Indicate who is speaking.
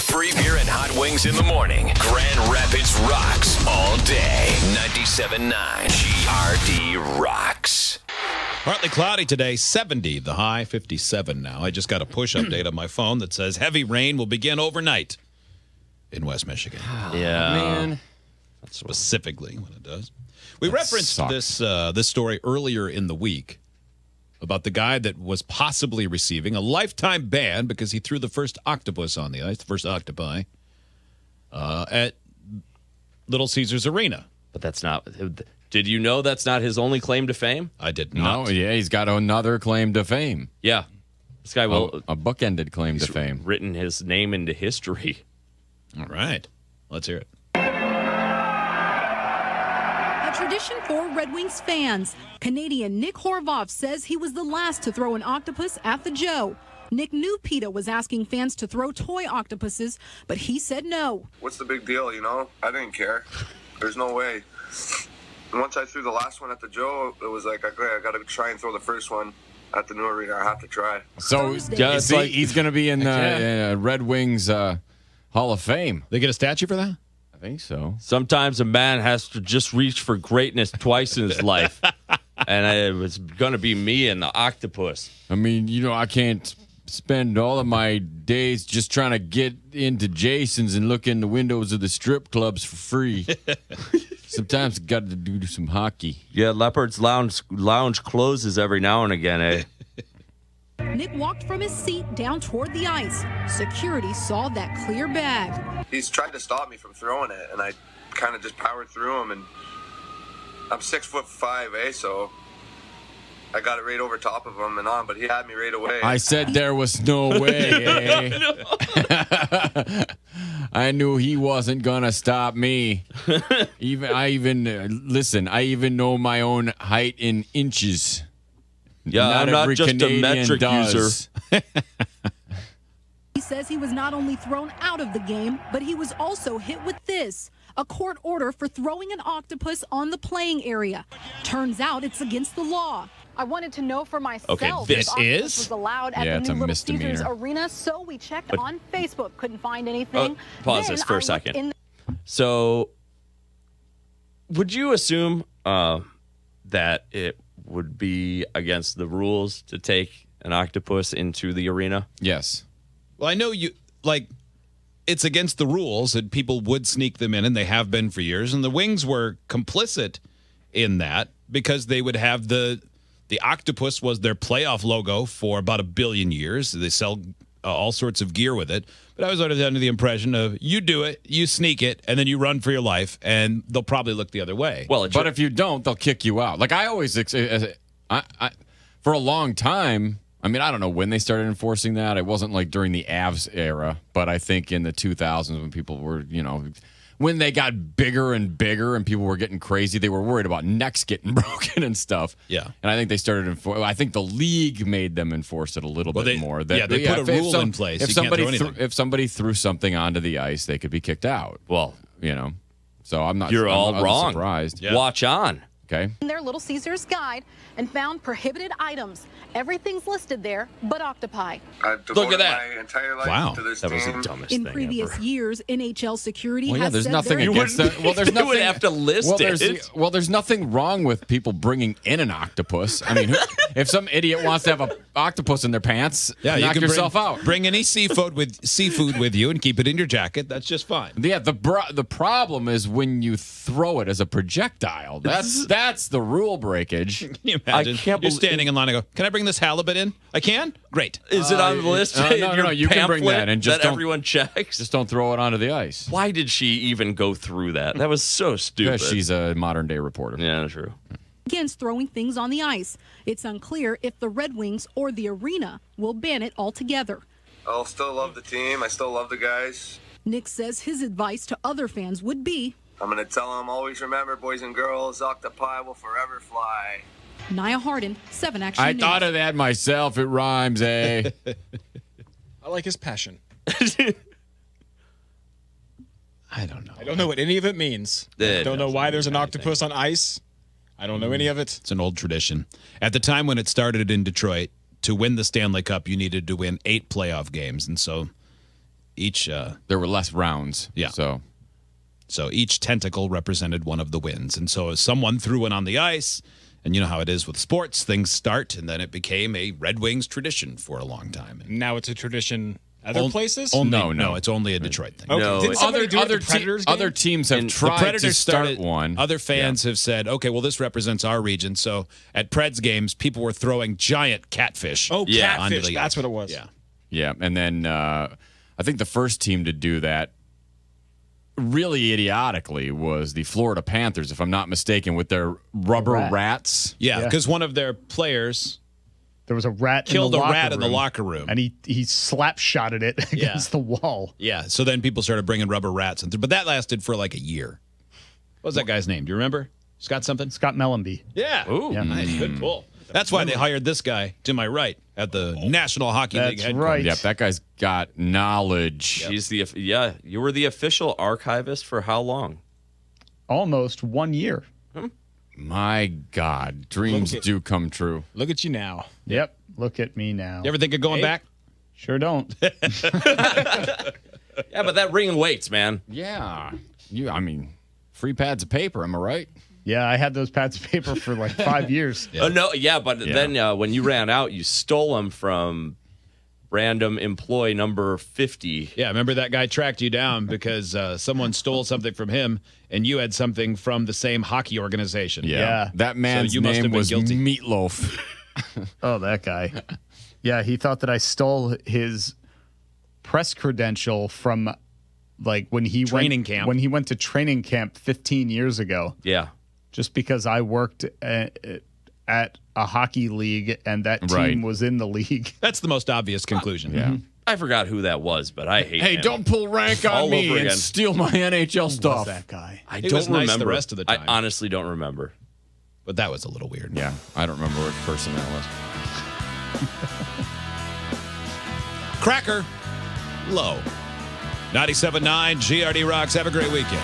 Speaker 1: Free beer and hot wings in the morning. Grand Rapids rocks all day. 97.9 GRD rocks.
Speaker 2: Partly cloudy today, 70. The high, 57 now. I just got a push update on my phone that says heavy rain will begin overnight in West Michigan.
Speaker 3: Yeah.
Speaker 4: Man.
Speaker 2: That's specifically when it does. We referenced this story earlier in the week about the guy that was possibly receiving a lifetime ban because he threw the first octopus on the ice, the first octopi, at Little Caesars Arena.
Speaker 3: But that's not... Did you know that's not his only claim to fame?
Speaker 2: I did not.
Speaker 4: No, yeah, he's got another claim to fame.
Speaker 3: Yeah. This guy will...
Speaker 4: A bookended claim to fame.
Speaker 3: Written his name into history.
Speaker 2: All right. Let's hear it.
Speaker 5: Tradition for Red Wings fans. Canadian Nick Horvath says he was the last to throw an octopus at the Joe. Nick knew PETA was asking fans to throw toy octopuses, but he said no.
Speaker 6: What's the big deal, you know? I didn't care. There's no way. And once I threw the last one at the Joe, it was like, okay, I got to try and throw the first one at the new arena. I have to try.
Speaker 4: So he's going to be in the Red Wings Hall of Fame.
Speaker 2: They get a statue for that?
Speaker 4: I think so.
Speaker 3: Sometimes a man has to just reach for greatness twice in his life. And it was going to be me and the octopus.
Speaker 4: I mean, you know, I can't spend all of my days just trying to get into Jason's and look in the windows of the strip clubs for free. Sometimes got to do some hockey.
Speaker 3: Yeah, Leopard's Lounge closes every now and again, eh?
Speaker 5: Nick walked from his seat down toward the ice. Security saw that clear bag.
Speaker 6: He's tried to stop me from throwing it, and I kind of just powered through him. And I'm 6'5", so I got it right over top of him and on, but he had me right away.
Speaker 4: I said there was no way. I knew he wasn't gonna stop me. I even know my own height in inches.
Speaker 3: Yeah, I'm not just
Speaker 4: Canadian
Speaker 3: a metric user.
Speaker 5: He says he was not only thrown out of the game, but he was also hit with this. A court order for throwing an octopus on the playing area. Turns out it's against the law.
Speaker 7: I wanted to know for myself
Speaker 2: Okay, this
Speaker 7: if octopus
Speaker 2: is?
Speaker 7: was allowed at
Speaker 4: Yeah,
Speaker 7: the
Speaker 4: it's
Speaker 7: new
Speaker 4: a
Speaker 7: Little
Speaker 4: misdemeanor.
Speaker 7: Caesars Arena, so we checked on Facebook. Couldn't find anything.
Speaker 3: Pause
Speaker 7: Then
Speaker 3: this for
Speaker 7: I
Speaker 3: a
Speaker 7: looked
Speaker 3: second.
Speaker 7: in
Speaker 3: So, would you assume that it would be against the rules to take an octopus into the arena?
Speaker 4: Yes.
Speaker 2: Well, I know it's against the rules, and people would sneak them in, and they have been for years. And the Wings were complicit in that because they would have the octopus was their playoff logo for about 1 billion years. They sell all sorts of gear with it. But I was under the impression of you do it, you sneak it, and then you run for your life, and they'll probably look the other way.
Speaker 3: Well,
Speaker 4: But if you don't, they'll kick you out. Like I always, for a long time, I mean, I don't know when they started enforcing that. It wasn't like during the Avs era, but I think in the 2000s when people were, you know, when they got bigger and bigger and people were getting crazy, they were worried about necks getting broken and stuff.
Speaker 2: Yeah.
Speaker 4: And I think they started I think the league made them enforce it a little bit more.
Speaker 2: They put a rule in place.
Speaker 4: If
Speaker 2: You can't throw anything.
Speaker 4: if somebody threw something onto the ice, they could be kicked out.
Speaker 3: Well,
Speaker 4: You know. So I'm not
Speaker 3: you're all
Speaker 4: I'm
Speaker 3: wrong.
Speaker 4: surprised.
Speaker 2: Yeah.
Speaker 3: Watch on.
Speaker 4: Okay.
Speaker 7: their Little Caesars guide and found prohibited items. Everything's listed there, but octopi.
Speaker 6: I've
Speaker 3: Look at
Speaker 6: devoted
Speaker 3: that.
Speaker 6: my entire life
Speaker 2: Wow.
Speaker 6: to this
Speaker 3: That was
Speaker 6: team.
Speaker 3: the dumbest
Speaker 5: In
Speaker 3: thing
Speaker 5: previous
Speaker 3: ever.
Speaker 5: years, NHL security
Speaker 4: Well, yeah,
Speaker 5: has
Speaker 4: there's
Speaker 5: said
Speaker 4: nothing
Speaker 5: they're-
Speaker 4: against that. Well, there's
Speaker 3: You
Speaker 4: nothing.
Speaker 3: would have to list it.
Speaker 4: There's nothing wrong with people bringing in an octopus. I mean, if some idiot wants to have an octopus in their pants,
Speaker 2: Yeah,
Speaker 4: knock
Speaker 2: you can
Speaker 4: yourself out.
Speaker 2: Bring any seafood with you and keep it in your jacket. That's just fine.
Speaker 4: Yeah, the problem is when you throw it as a projectile. That's the rule breakage.
Speaker 2: Can you imagine?
Speaker 3: can't
Speaker 2: You're
Speaker 3: believe-
Speaker 2: standing in line and go, can I bring this halibut in? I can? Great.
Speaker 3: Is it on the list?
Speaker 4: no,
Speaker 3: in
Speaker 4: no,
Speaker 3: your
Speaker 4: no, you can bring
Speaker 3: pamphlet
Speaker 4: that and just don't-
Speaker 3: everyone checks.
Speaker 4: Just don't throw it onto the ice.
Speaker 3: Why did she even go through that? That was so stupid.
Speaker 4: Because she's a modern day reporter.
Speaker 3: Yeah, true.
Speaker 5: against throwing things on the ice. It's unclear if the Red Wings or the arena will ban it altogether.
Speaker 6: I'll still love the team. I still love the guys.
Speaker 5: Nick says his advice to other fans would be,
Speaker 6: I'm going to tell them, always remember, boys and girls, octopi will forever fly.
Speaker 5: Nia Harden, 7 Action
Speaker 4: I
Speaker 5: News.
Speaker 4: thought of that myself. It rhymes, eh?
Speaker 8: I like his passion.
Speaker 2: I don't know.
Speaker 8: I don't know what any of it means. I don't know why there's an octopus on ice. I don't know any of it.
Speaker 2: It's an old tradition. At the time when it started in Detroit, to win the Stanley Cup, you needed to win 8 playoff games. And so Each
Speaker 4: there were less rounds.
Speaker 2: Yeah.
Speaker 4: So
Speaker 2: each tentacle represented one of the wins. And so as someone threw one on the ice, and you know how it is with sports, things start, and then it became a Red Wings tradition for a long time. And
Speaker 8: Now it's a tradition other places?
Speaker 2: No, it's only a Detroit thing.
Speaker 8: Okay.
Speaker 3: No,
Speaker 8: Did somebody do it at the Predators game?
Speaker 4: other teams have
Speaker 3: And the
Speaker 4: tried to
Speaker 2: Predators
Speaker 4: start
Speaker 2: started
Speaker 4: one.
Speaker 2: Other fans have said, okay, well, this represents our region. So at Preds games, people were throwing giant catfish.
Speaker 8: Oh,
Speaker 3: Yeah.
Speaker 2: onto
Speaker 8: catfish.
Speaker 2: the
Speaker 8: That's
Speaker 2: ice.
Speaker 8: what it was.
Speaker 2: Yeah.
Speaker 4: Yeah, and then I think the first team to do that really idiotically was the Florida Panthers, if I'm not mistaken, with their rubber rats.
Speaker 2: Yeah, because one of their players
Speaker 9: There was a rat
Speaker 2: killed
Speaker 9: in
Speaker 2: a
Speaker 9: the
Speaker 2: rat in the
Speaker 9: room,
Speaker 2: locker room.
Speaker 9: and he slap shotted it against the wall.
Speaker 2: Yeah, so then people started bringing rubber rats. But that lasted for like a year. What was that guy's name? Do you remember? Scott something?
Speaker 9: Scott Mellenby.
Speaker 2: Yeah.
Speaker 3: Ooh.
Speaker 9: Yeah.
Speaker 2: Nice. Good pull. That's why they hired this guy to my right at the National Hockey League
Speaker 9: That's
Speaker 2: headquarters.
Speaker 9: right.
Speaker 4: Yep, that guy's got knowledge.
Speaker 3: He's you were the official archivist for how long?
Speaker 9: Almost 1 year.
Speaker 4: My God, dreams do come true.
Speaker 8: Look at you now.
Speaker 9: Yep. Look at me now.
Speaker 2: You ever think of going back?
Speaker 9: Sure don't.
Speaker 3: Yeah, but that ring weights, man.
Speaker 4: Yeah, free pads of paper. Am I right?
Speaker 9: Yeah, I had those pads of paper for like 5 years.
Speaker 3: Oh no, yeah, but then when you ran out, you stole them from random employee number 50.
Speaker 2: Yeah, remember that guy tracked you down because someone stole something from him, and you had something from the same hockey organization.
Speaker 9: Yeah.
Speaker 4: That man's
Speaker 2: you must have
Speaker 4: name
Speaker 2: been
Speaker 4: was
Speaker 2: guilty.
Speaker 4: Meatloaf.
Speaker 9: Oh, that guy. Yeah, he thought that I stole his press credential from like when he
Speaker 2: Training camp.
Speaker 9: When he went to training camp 15 years ago.
Speaker 3: Yeah.
Speaker 9: Just because I worked at a hockey league and that team
Speaker 4: Right.
Speaker 9: was in the league.
Speaker 2: That's the most obvious conclusion.
Speaker 4: Yeah.
Speaker 3: I forgot who that was, but I hate
Speaker 4: Hey,
Speaker 3: him.
Speaker 4: don't pull rank on
Speaker 3: All
Speaker 4: me
Speaker 3: over
Speaker 4: and
Speaker 3: again.
Speaker 4: steal my NHL stuff.
Speaker 9: That guy.
Speaker 3: I
Speaker 2: He
Speaker 3: don't
Speaker 2: was nice the
Speaker 3: remember
Speaker 2: rest of the time.
Speaker 3: I honestly don't remember.
Speaker 2: But that was a little weird.
Speaker 4: Yeah, I don't remember which person that was.
Speaker 2: Cracker, low. 97.9 GRD Rocks. Have a great weekend.